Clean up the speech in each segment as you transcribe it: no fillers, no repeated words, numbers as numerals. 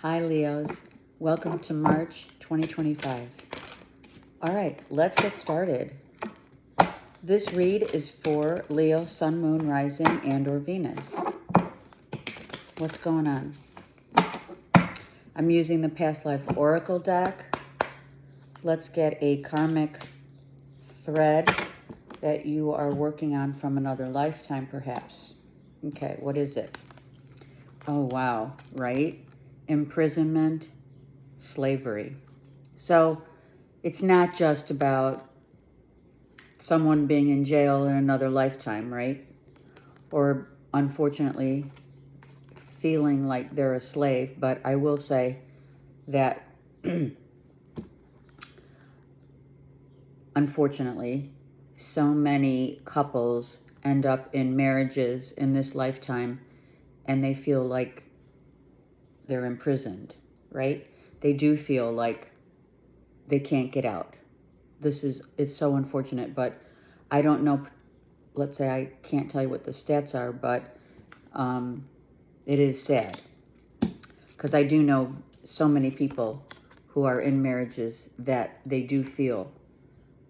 Hi Leos, welcome to March 2025. All right, let's get started. This read is for Leo, Sun, Moon, Rising, and or Venus. What's going on? I'm using the Past Life Oracle deck. Let's get a karmic thread that you are working on from another lifetime, perhaps. Okay, what is it? Oh, wow, right? Imprisonment, slavery. So it's not just about someone being in jail in another lifetime, right? Or unfortunately feeling like they're a slave. But I will say that unfortunately, so many couples end up in marriages in this lifetime and they feel like they're imprisoned, right? They do feel like they can't get out. It's so unfortunate, but I don't know. Let's say I can't tell you what the stats are, but it is sad because I do know so many people who are in marriages that they do feel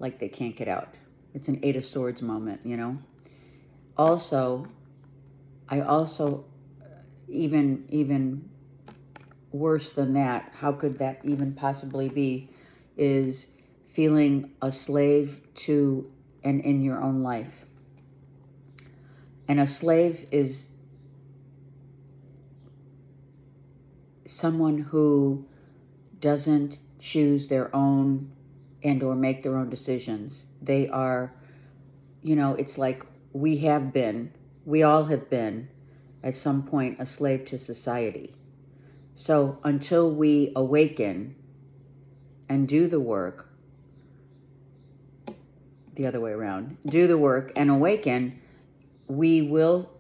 like they can't get out. It's an Eight of Swords moment, you know. Also, even worse than that, how could that even possibly be, is feeling a slave to and in your own life. And a slave is someone who doesn't choose their own and or make their own decisions. They are, it's like we all have been at some point a slave to society. So until we awaken and do the work, the other way around, do the work and awaken, we will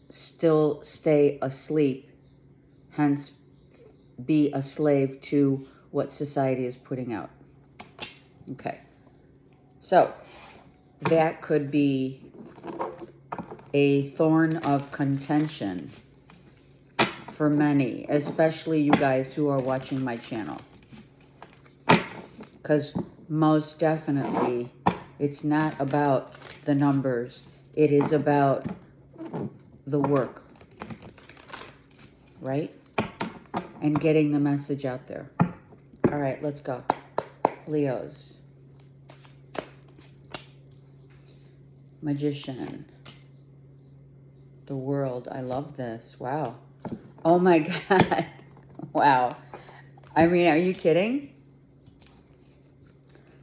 still stay asleep, hence be a slave to what society is putting out. Okay, so that could be a thorn of contention for many, especially you guys who are watching my channel. Because most definitely, it's not about the numbers. It is about the work, right? And getting the message out there. All right, let's go. Leos. Magician. The World. I love this. Wow. Oh my God. Wow. I mean, are you kidding?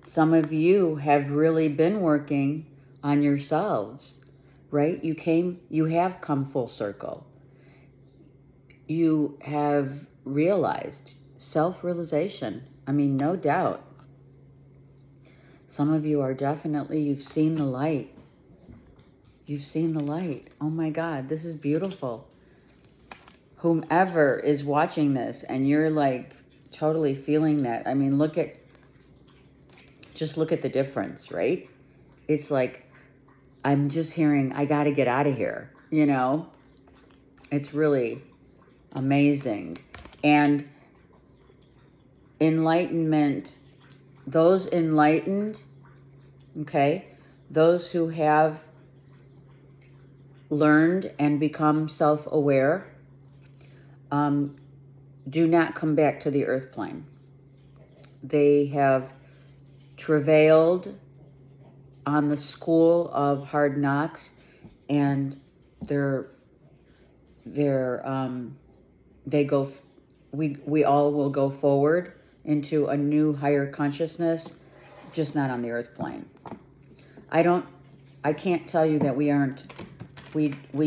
Some of you have really been working on yourselves, right? You have come full circle. You have realized self-realization. I mean, no doubt. Some of you are definitely, you've seen the light. You've seen the light. Oh my God, this is beautiful. Whomever is watching this and you're like totally feeling that. I mean, just look at the difference, right? It's like, I'm just hearing, I got to get out of here, It's really amazing. And enlightenment, those enlightened, okay, those who have learned and become self-aware, do not come back to the earth plane. They have travailed on the school of hard knocks, and we all will go forward into a new higher consciousness, just not on the earth plane. I can't tell you that we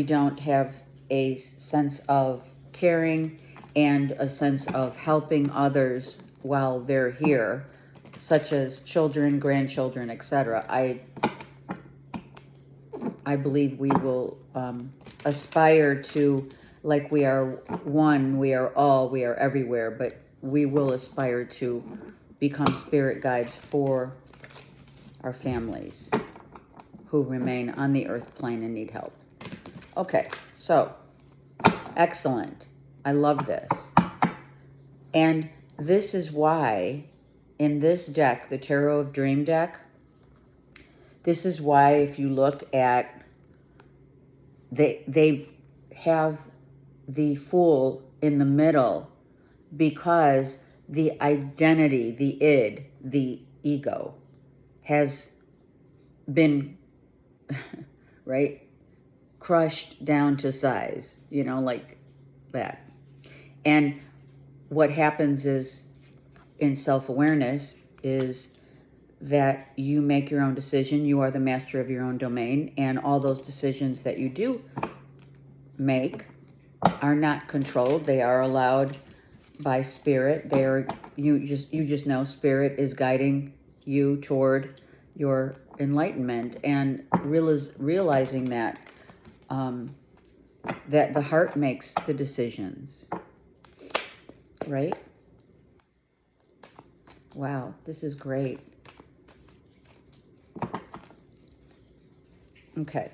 don't have a sense of caring and a sense of helping others while they're here, such as children, grandchildren, etc. I believe we will aspire to, like we are one, we are all, we are everywhere, but we will aspire to become spirit guides for our families who remain on the earth plane and need help. Okay, so excellent. I love this. And this is why in this deck, the Tarot of Dream deck, this is why if you look at, they have the Fool in the middle, because the identity, the id, the ego, has been, right, crushed down to size, you know, like that. And what happens is, in self-awareness, is that you make your own decision. You are the master of your own domain, and all those decisions that you do make are not controlled. They are allowed by spirit. They are, you just know spirit is guiding you toward your enlightenment, and realizing that that the heart makes the decisions, right? Wow, this is great. Okay.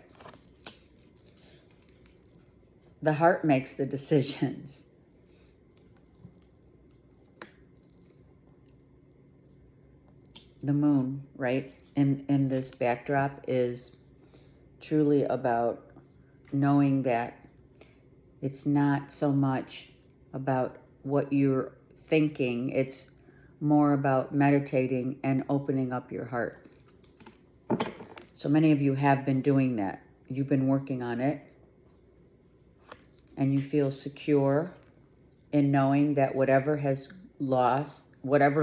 The heart makes the decisions. The moon, right, in this backdrop is truly about knowing that it's not so much about what you're thinking, it's more about meditating and opening up your heart. So many of you have been doing that. You've been working on it, and you feel secure in knowing that whatever has lost, whatever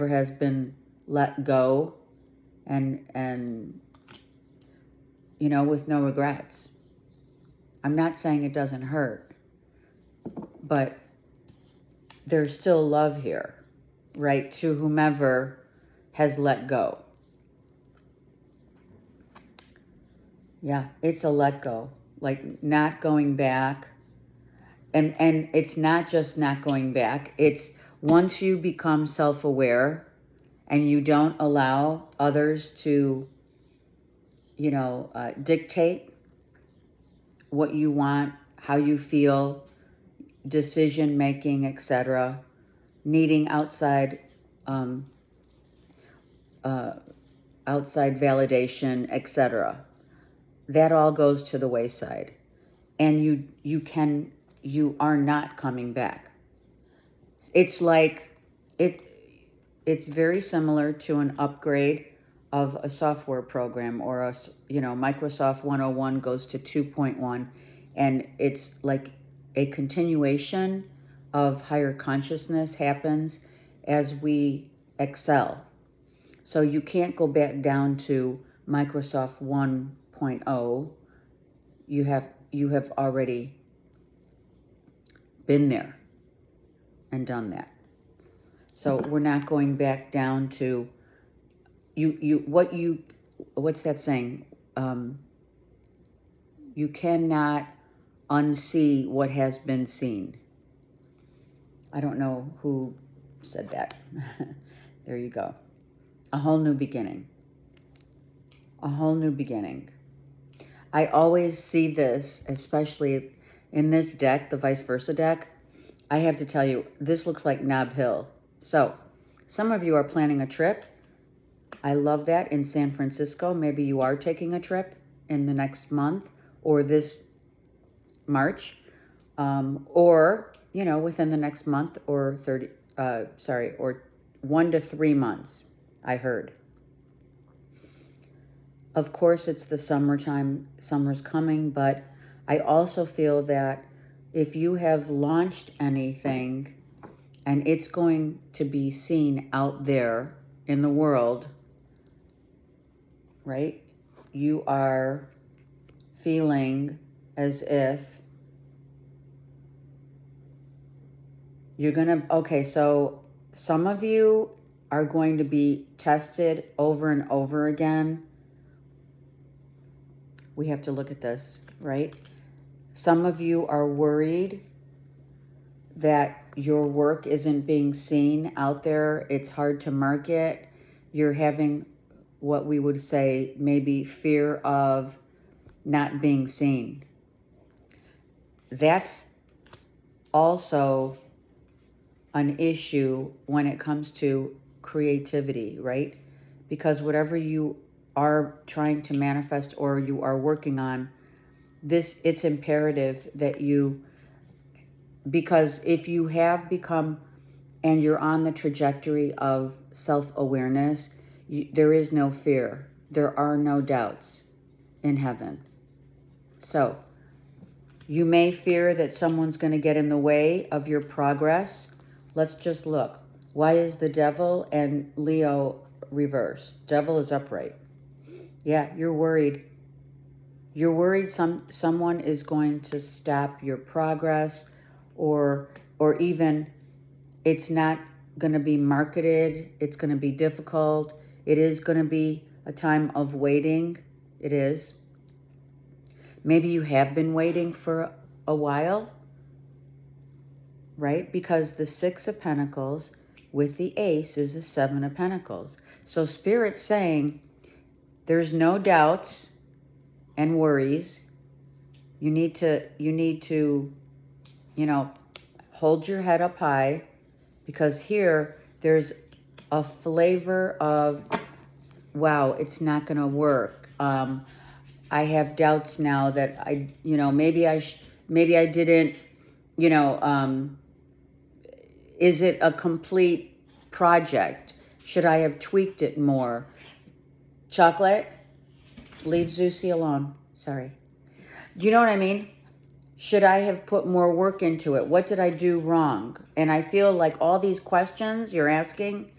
has been let go, and you know, with no regrets. I'm not saying it doesn't hurt, but there's still love here, right, to whomever has let go. Yeah, it's a let go, like not going back. And it's not just not going back. It's once you become self-aware and you don't allow others to, you know, dictate what you want, how you feel, decision making, etc., needing outside outside validation, etc. That all goes to the wayside, and you are not coming back. It's like it's very similar to an upgrade of a software program, or a, you know, Microsoft 101 goes to 2.1, and it's like a continuation of higher consciousness happens as we excel. So you can't go back down to Microsoft 1.0. You have already been there and done that. So we're not going back down to what's that saying? You cannot unsee what has been seen. I don't know who said that. There you go. A whole new beginning. A whole new beginning. I always see this, especially in this deck, the vice versa deck. I have to tell you, this looks like Nob Hill. So, some of you are planning a trip. I love that, in San Francisco. Maybe you are taking a trip in the next month or this March, or, you know, within the next month, or or 1 to 3 months, I heard. Of course, it's the summertime, summer's coming, but I also feel that if you have launched anything and it's going to be seen out there in the world, right? You are feeling as if you're gonna, okay, so some of you are going to be tested over and over again. We have to look at this, right? Some of you are worried that your work isn't being seen out there. It's hard to market. You're having what we would say maybe fear of not being seen. That's also an issue when it comes to creativity, right? Because whatever you are trying to manifest or you are working on, it's imperative that you, because if you have become and you're on the trajectory of self-awareness, there is no fear. There are no doubts in heaven. So you may fear that someone's going to get in the way of your progress. Let's just look. Why is the devil and Leo reversed? Devil is upright. Yeah, you're worried. You're worried someone is going to stop your progress, or even it's not going to be marketed. It's going to be difficult. It is going to be a time of waiting. It is. Maybe you have been waiting for a while, right? Because the Six of Pentacles with the Ace is a Seven of Pentacles. So Spirit's saying there's no doubts and worries. You need to, hold your head up high, because here there's a flavor of, wow, it's not going to work. I have doubts now that maybe I didn't, is it a complete project? Should I have tweaked it more? Chocolate, leave Zeusy alone. Sorry. Do you know what I mean? Should I have put more work into it? What did I do wrong? And I feel like all these questions you're asking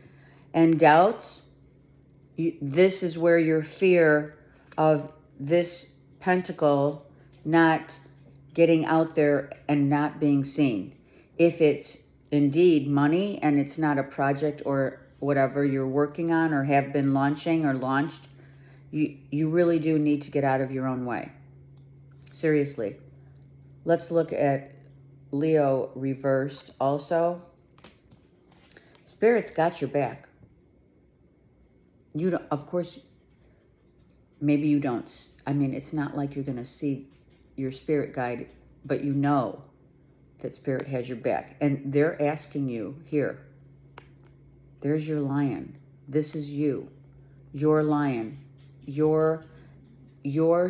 and doubts, this is where your fear of this pentacle not getting out there and not being seen. If it's indeed money and it's not a project or whatever you're working on or have been launching or launched, you really do need to get out of your own way. Seriously. Let's look at Leo reversed also. Spirit's got your back. You don't, of course, maybe you don't. I mean, it's not like you're going to see your spirit guide, but you know that Spirit has your back. And they're asking you here, there's your lion. This is you, your lion, your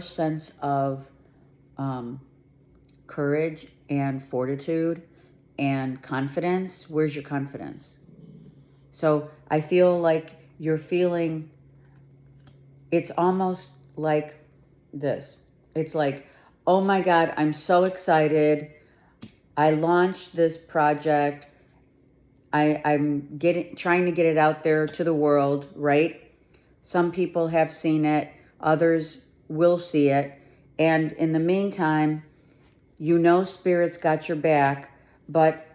sense of courage and fortitude and confidence. Where's your confidence? So I feel like you're feeling, it's almost like this. It's like, oh my God, I'm so excited. I launched this project. I'm trying to get it out there to the world, right? Some people have seen it. Others will see it. And in the meantime, Spirit's got your back, but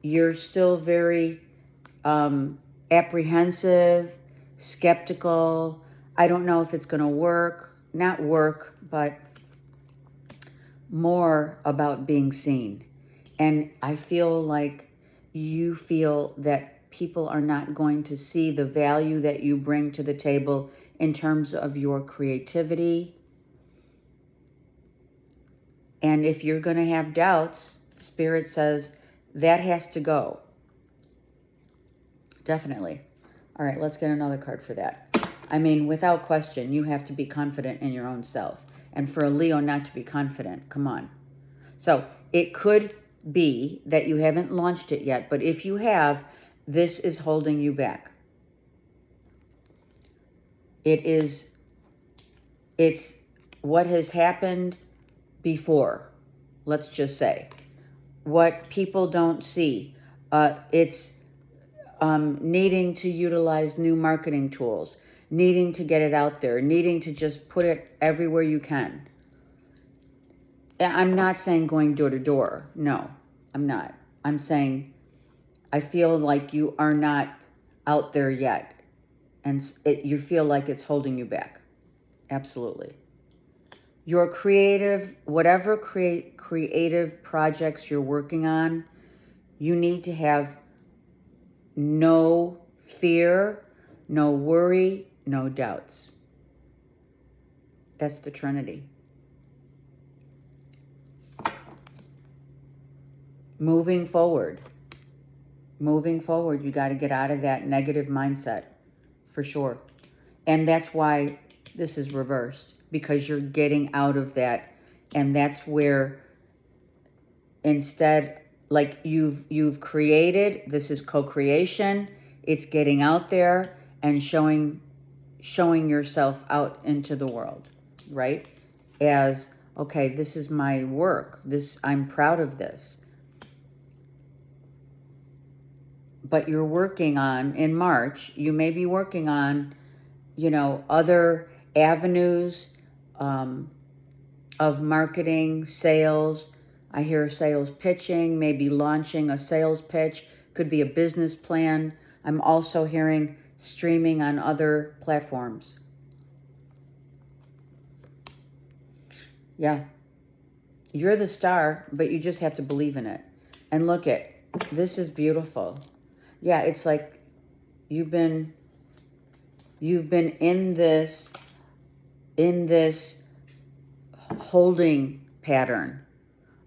you're still very apprehensive, skeptical. I don't know if it's going to work. Not work, but more about being seen. And I feel like you feel that people are not going to see the value that you bring to the table in terms of your creativity. And if you're going to have doubts, Spirit says that has to go. Definitely. All right, let's get another card for that. I mean, without question, you have to be confident in your own self. And for a Leo not to be confident, come on. So it could be that you haven't launched it yet, but if you have, this is holding you back. It's what has happened before, let's just say. What people don't see. It's needing to utilize new marketing tools, needing to get it out there, needing to just put it everywhere you can. I'm not saying going door to door. No, I'm not. I'm saying I feel like you are not out there yet. And you feel like it's holding you back. Absolutely. Your creative, whatever creative projects you're working on, you need to have no fear, no worry, no doubts. That's the Trinity. Moving forward. Moving forward, you got to get out of that negative mindset, for sure. And that's why this is reversed, because you're getting out of that. And that's where, instead, like you've created, this is co-creation. It's getting out there and showing yourself out into the world, right? As, okay, this is my work. I'm proud of this. But you're working on, in March, you may be working on, other avenues of marketing, sales. I hear sales pitching, maybe launching a sales pitch, could be a business plan. I'm also hearing streaming on other platforms. Yeah. You're the star, but you just have to believe in it. And look at, this is beautiful. Yeah, it's like you've been in this holding pattern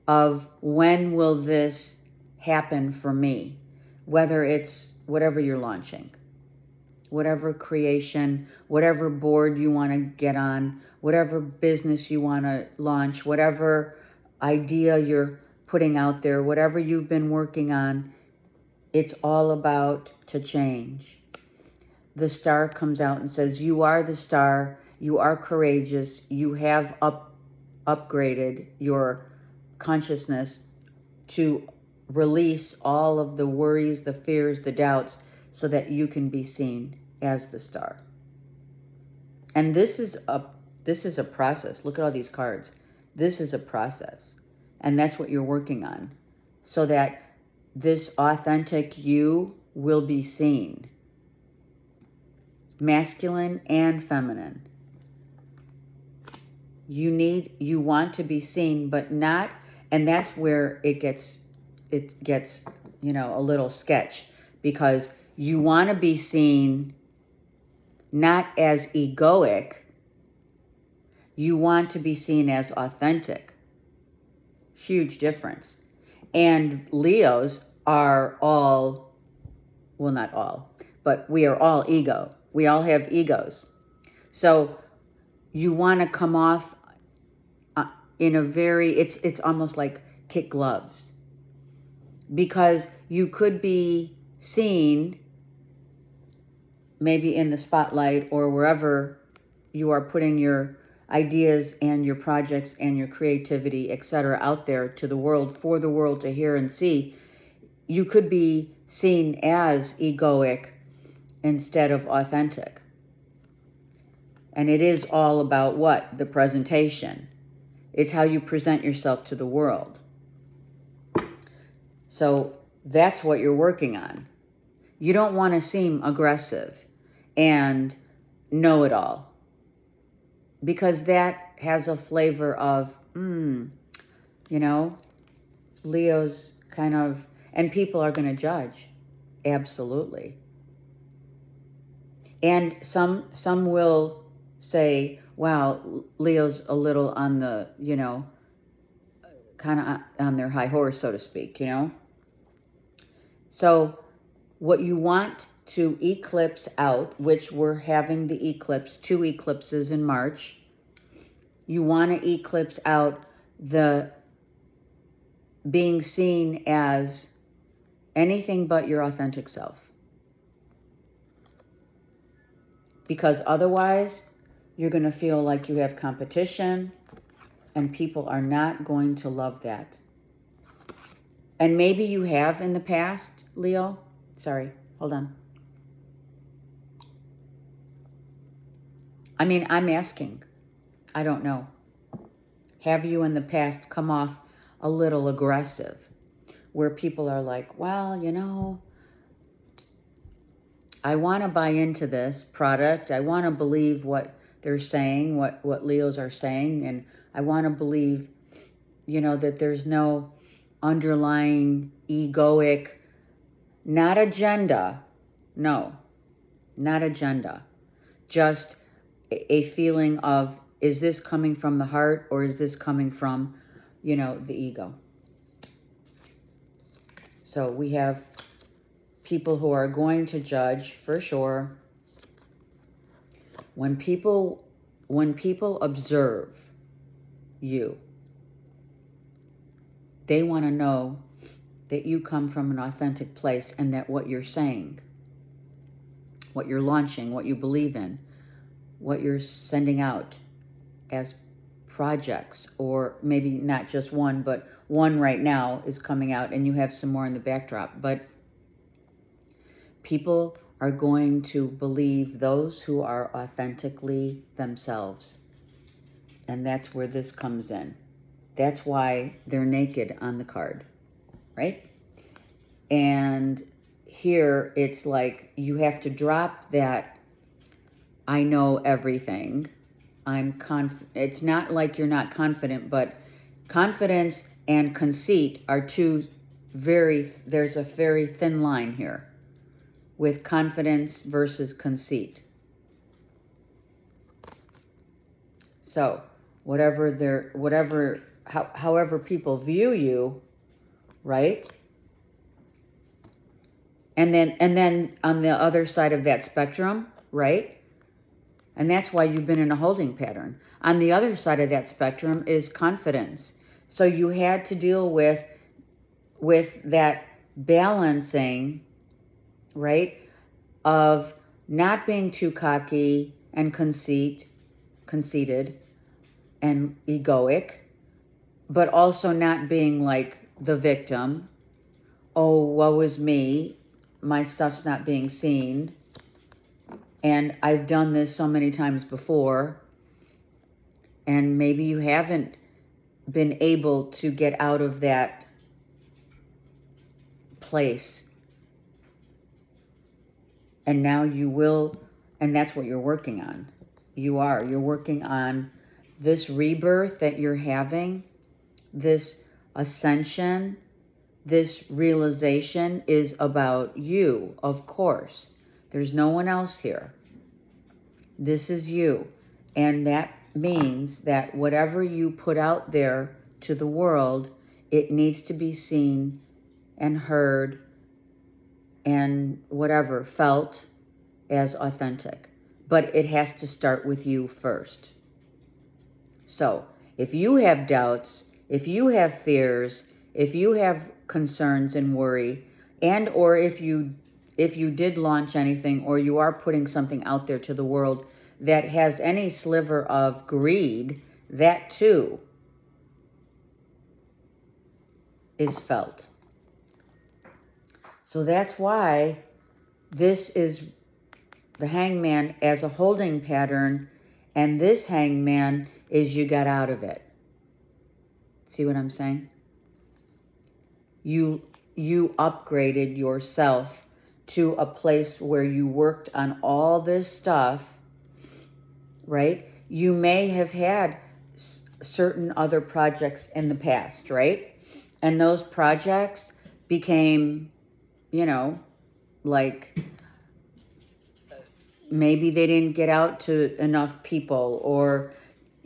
of, when will this happen for me? Whether it's whatever you're launching, whatever creation, whatever board you want to get on, whatever business you want to launch, whatever idea you're putting out there, whatever you've been working on, it's all about to change. The star comes out and says, you are the star, you are courageous, you have upgraded your consciousness to release all of the worries, the fears, the doubts, so that you can be seen as the star. And this is a process. Look at all these cards. This is a process. And that's what you're working on, so that this authentic you will be seen. Masculine and feminine. You want to be seen, but not, and that's where it gets a little sketch, because you want to be seen not as egoic, you want to be seen as authentic. Huge difference. And Leos are all, well, not all, but we are all ego. We all have egos. So you want to come off in a very, it's almost like kid gloves. Because you could be seen maybe in the spotlight or wherever you are putting your ideas and your projects and your creativity, etc., out there to the world, for the world to hear and see. You could be seen as egoic instead of authentic. And it is all about what? The presentation. It's how you present yourself to the world. So that's what you're working on. You don't want to seem aggressive and know-it-all, because that has a flavor of, Leo's kind of, and people are going to judge. Absolutely. And some will say, wow, Leo's a little on the, kind of on their high horse, so to speak, So what you want to eclipse out, which we're having the eclipse, 2 eclipses in March, you want to eclipse out the being seen as anything but your authentic self. Because otherwise, you're going to feel like you have competition, and people are not going to love that. And maybe you have in the past, Leo. Sorry, hold on. I mean, I'm asking. I don't know. Have you in the past come off a little aggressive, where people are like, well, I want to buy into this product. I want to believe what they're saying, what Leos are saying. And I want to believe, that there's no underlying egoic, not agenda. No, not agenda. Just a feeling of, is this coming from the heart, or is this coming from, the ego? So we have people who are going to judge, for sure. When people observe you, they want to know that you come from an authentic place and that what you're saying, what you're launching, what you believe in, what you're sending out as projects, or maybe not just one, but one right now is coming out and you have some more in the backdrop. But people are going to believe those who are authentically themselves. And that's where this comes in. That's why they're naked on the card, right? And here it's like you have to drop that I know everything. It's not like you're not confident, but confidence and conceit are there's a very thin line here with confidence versus conceit. So, however people view you, right? And then on the other side of that spectrum, right? And that's why you've been in a holding pattern. On the other side of that spectrum is confidence. So you had to deal with that balancing, right, of not being too cocky and conceited and egoic, but also not being like the victim. Oh, woe is me. My stuff's not being seen. And I've done this so many times before. And maybe you haven't been able to get out of that place. And now you will, and that's what you're working on. You're working on this rebirth that you're having, this ascension, this realization is about you, of course. There's no one else here. This is you. And that means that whatever you put out there to the world, it needs to be seen and heard and whatever, felt as authentic. But it has to start with you first. So, if you have doubts, if you have fears, if you have concerns and worry, and or if you did launch anything or you are putting something out there to the world that has any sliver of greed, that too is felt. So that's why this is the hangman as a holding pattern, and this hangman is you got out of it. See what I'm saying? You upgraded yourself to a place where you worked on all this stuff, right? You may have had certain other projects in the past, right? And those projects became, like maybe they didn't get out to enough people, or,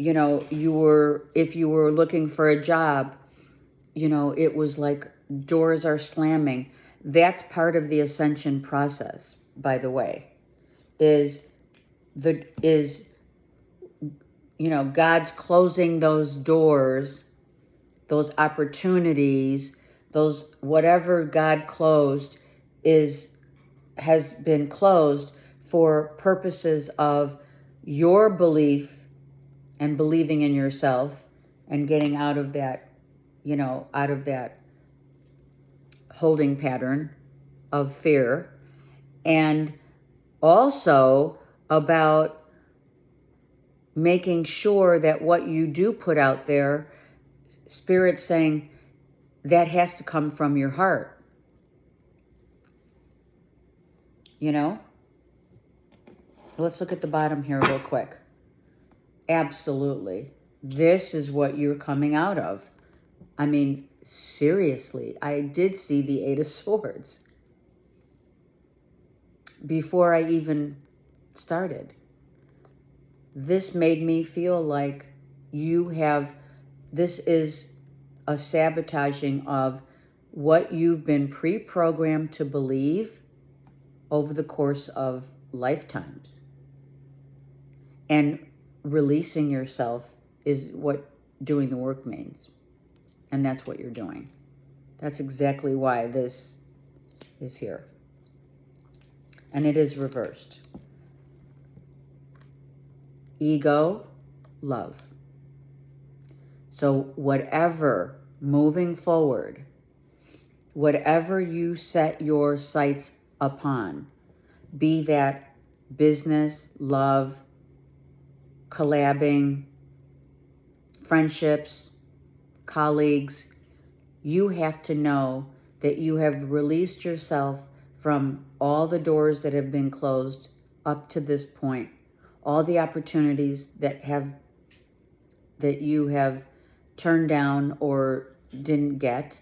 if you were looking for a job, it was like doors are slamming. That's part of the ascension process, by the way, is God's closing those doors, those opportunities, those whatever God closed has been closed for purposes of your belief and believing in yourself and getting out of that, out of that holding pattern of fear. And also about making sure that what you do put out there, Spirit's saying that has to come from your heart. Let's look at the bottom here real quick. Absolutely. This is what you're coming out of. I mean, seriously, I did see the Eight of Swords before I even started. This made me feel like this is a sabotaging of what you've been pre-programmed to believe over the course of lifetimes. And releasing yourself is what doing the work means. And that's what you're doing. That's exactly why this is here. And it is reversed. Ego, love. So whatever, moving forward, whatever you set your sights upon, be that business, love, collabing, friendships, colleagues, you have to know that you have released yourself from all the doors that have been closed up to this point, all the opportunities that you have turned down or didn't get,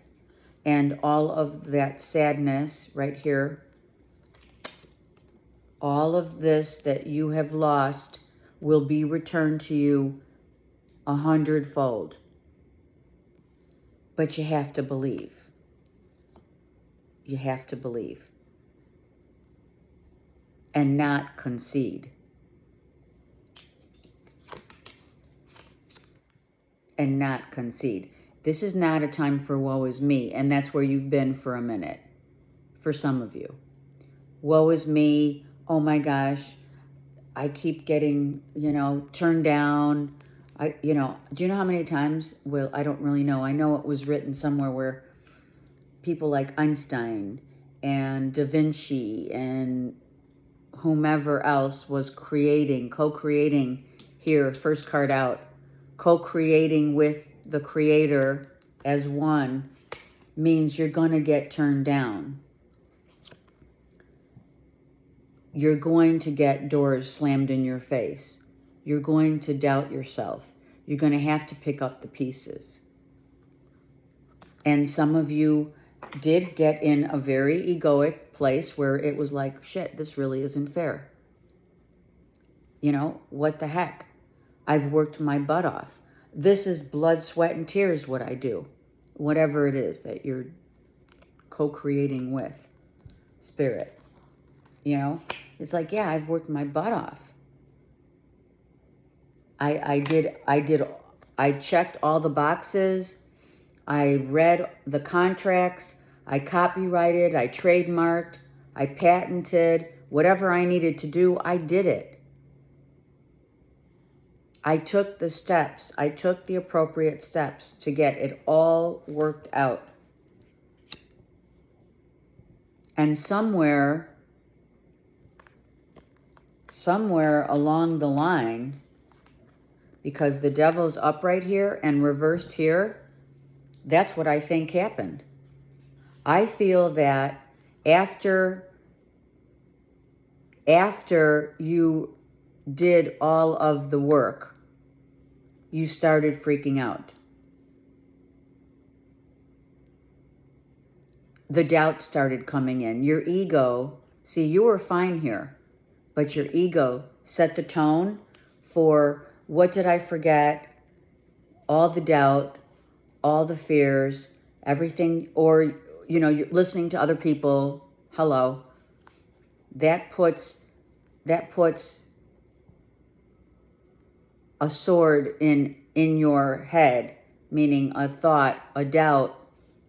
and all of that sadness right here, all of this that you have lost will be returned to you 100-fold. But you have to believe. You have to believe. And not concede. And not concede. This is not a time for woe is me, and that's where you've been for a minute, for some of you. Woe is me, oh my gosh, I keep getting, turned down. Do you know how many times? Well, I don't really know. I know it was written somewhere where people like Einstein and Da Vinci and whomever else was co-creating here, first card out, co-creating with the Creator as one, means you're going to get turned down. You're going to get doors slammed in your face. You're going to doubt yourself. You're going to have to pick up the pieces. And some of you did get in a very egoic place where it was like, shit, this really isn't fair. What the heck? I've worked my butt off. This is blood, sweat, and tears what I do. Whatever it is that you're co-creating with Spirit. It's like, yeah, I've worked my butt off. I checked all the boxes. I read the contracts. I copyrighted. I trademarked. I patented. Whatever I needed to do, I did it. I took the steps. I took the appropriate steps to get it all worked out. And somewhere along the line, because the devil's up right here and reversed here, that's what I think happened. I feel that after you did all of the work, you started freaking out. The doubt started coming in. Your ego, see, you were fine here, but your ego set the tone for what did I forget, all the doubt, all the fears, everything, or, you're listening to other people, hello, that puts a sword in your head, meaning a thought, a doubt,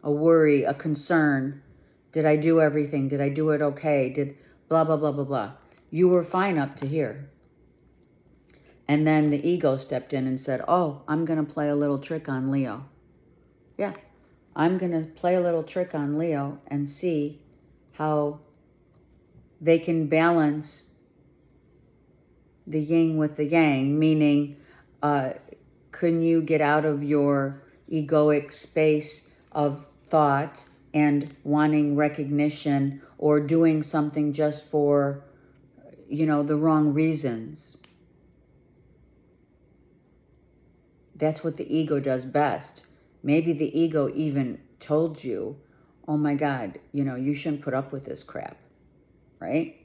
a worry, a concern. Did I do everything? Did I do it okay? Did blah, blah, blah, blah, blah. You were fine up to here. And then the ego stepped in and said, oh, I'm going to play a little trick on Leo. Yeah, I'm going to play a little trick on Leo and see how they can balance the yin with the yang, meaning can you get out of your egoic space of thought and wanting recognition or doing something just for, the wrong reasons. That's what the ego does best. Maybe the ego even told you, oh my God, you shouldn't put up with this crap, right?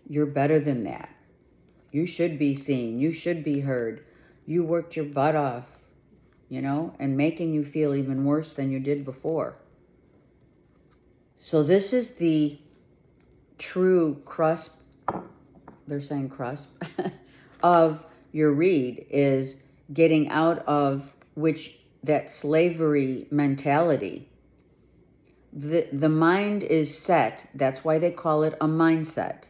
You're better than that. You should be seen. You should be heard. You worked your butt off, and making you feel even worse than you did before. So this is the true crusp, they're saying crusp, of your read is getting out of that slavery mentality. The mind is set. That's why they call it a mindset.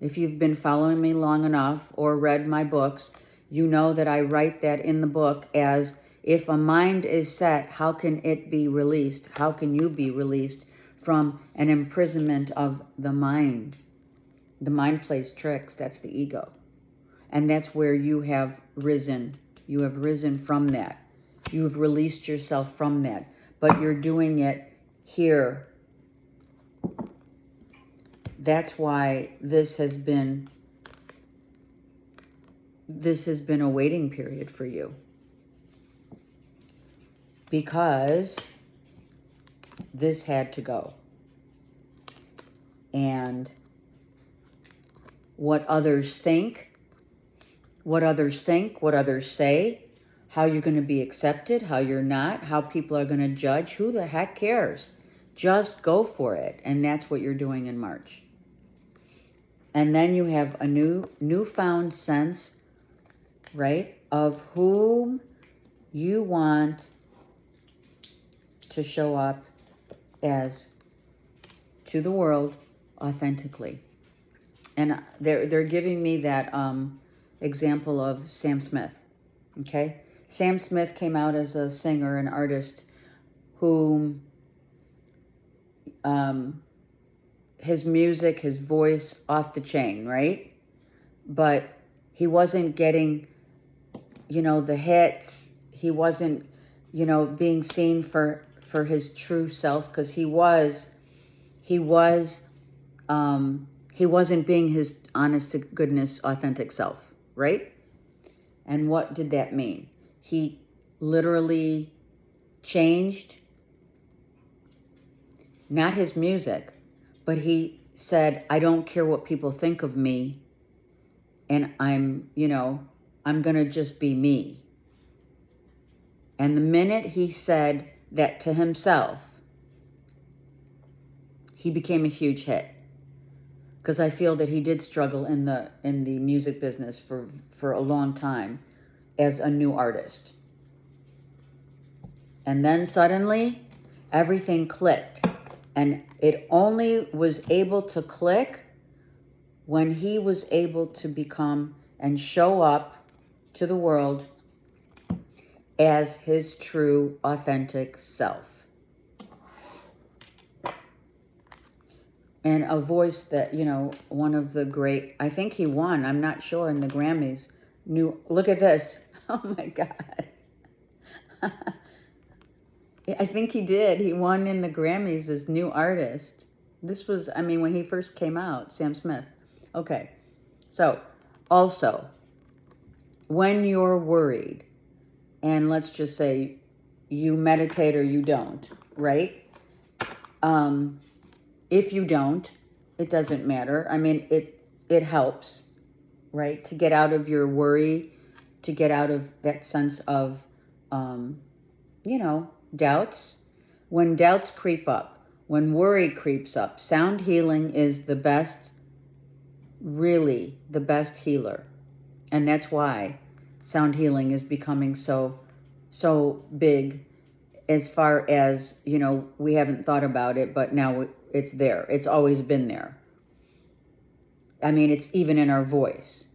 If you've been following me long enough or read my books, you know that I write that in the book as, if a mind is set, how can it be released? How can you be released from an imprisonment of the mind? The mind plays tricks. That's the ego. And that's where you have risen. You have risen from that. You have released yourself from that. But you're doing it here. That's why this has been a waiting period for you. Because this had to go. And what others think, what others say, how you're going to be accepted, how you're not, how people are going to judge, who the heck cares? Just go for it. And that's what you're doing in March. And then you have a newfound sense, right, of whom you want to show up as to the world authentically. And they're giving me that example of Sam Smith, okay? Sam Smith came out as a singer, an artist, whom his music, his voice, off the chain, right? But he wasn't getting, the hits. He wasn't, being seen for his true self, because he wasn't being his honest to goodness, authentic self, right? And what did that mean? He literally changed, not his music, but he said, I don't care what people think of me, and I'm going to just be me. And the minute he said that to himself, he became a huge hit. Because I feel that he did struggle in the music business for a long time as a new artist. And then suddenly, everything clicked. And it only was able to click when he was able to become and show up to the world as his true, authentic self. And a voice that, one of the great, I think he won, I'm not sure, in the Grammys. Look at this. Oh my God. I think he did. He won in the Grammys as new artist. This was, when he first came out, Sam Smith. Okay. So, also, when you're worried, and let's just say you meditate or you don't, right? If you don't, it doesn't matter. It helps, right? To get out of your worry, to get out of that sense of, doubts. When doubts creep up, when worry creeps up, sound healing is the best, really the best healer. And that's why sound healing is becoming so big, as far as, we haven't thought about it, but now it's there. It's always been there. It's even in our voice.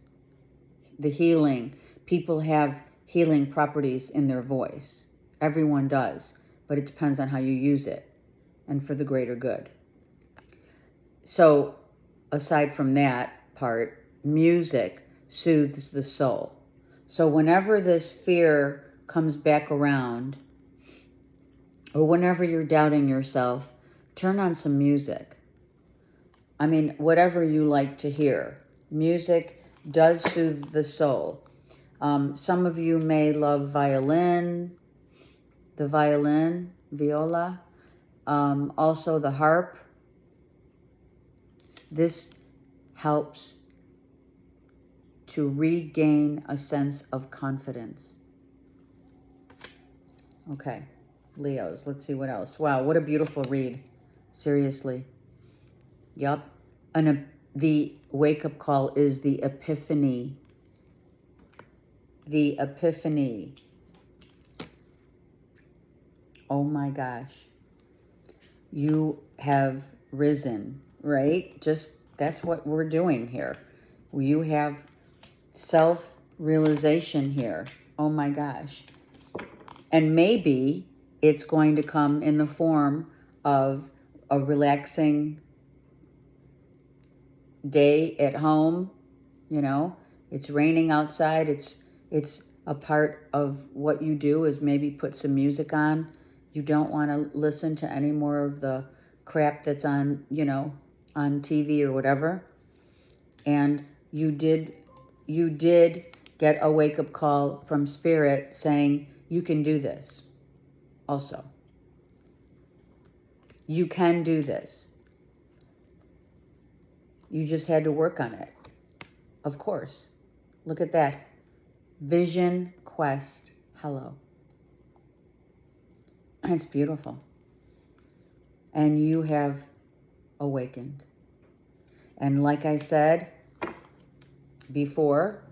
The healing, people have healing properties in their voice. Everyone does, but it depends on how you use it and for the greater good. So, aside from that part, music soothes the soul. So whenever this fear comes back around, or whenever you're doubting yourself, turn on some music. Whatever you like to hear. Music does soothe the soul. Some of you may love viola, also the harp. This helps to regain a sense of confidence. Okay, Leos, let's see what else. Wow, what a beautiful read. Seriously. Yep. The wake-up call is the epiphany. The epiphany. Oh my gosh. You have risen, right? Just, that's what we're doing here. You have self-realization here. Oh my gosh. And maybe it's going to come in the form of a relaxing day at home. You know, it's raining outside. It's a part of what you do is maybe put some music on. You don't want to listen to any more of the crap that's on, you know, on TV or whatever. And you did get a wake-up call from Spirit saying, you can do this also. You can do this. You just had to work on it. Of course. Look at that. Vision Quest. Hello. It's beautiful. And you have awakened. And like I said before,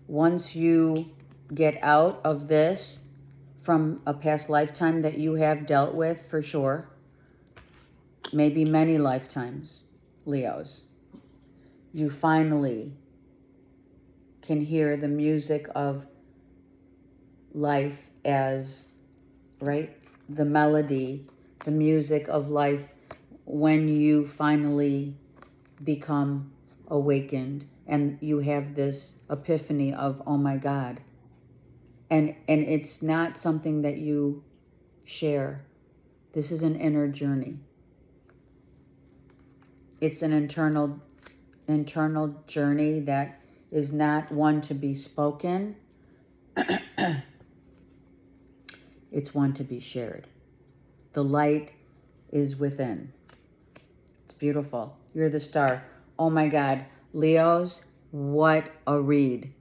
once you get out of this from a past lifetime that you have dealt with, for sure, maybe many lifetimes, Leos, you finally can hear the music of life as, right, the melody, the music of life when you finally become awakened and you have this epiphany of, oh my God. And it's not something that you share. This is an inner journey. It's an internal journey that is not one to be spoken. It's one to be shared. The light is within. It's beautiful. You're the star. Oh my God. Leos, what a read.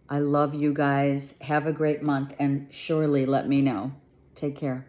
I love you guys. Have a great month and surely let me know. Take care.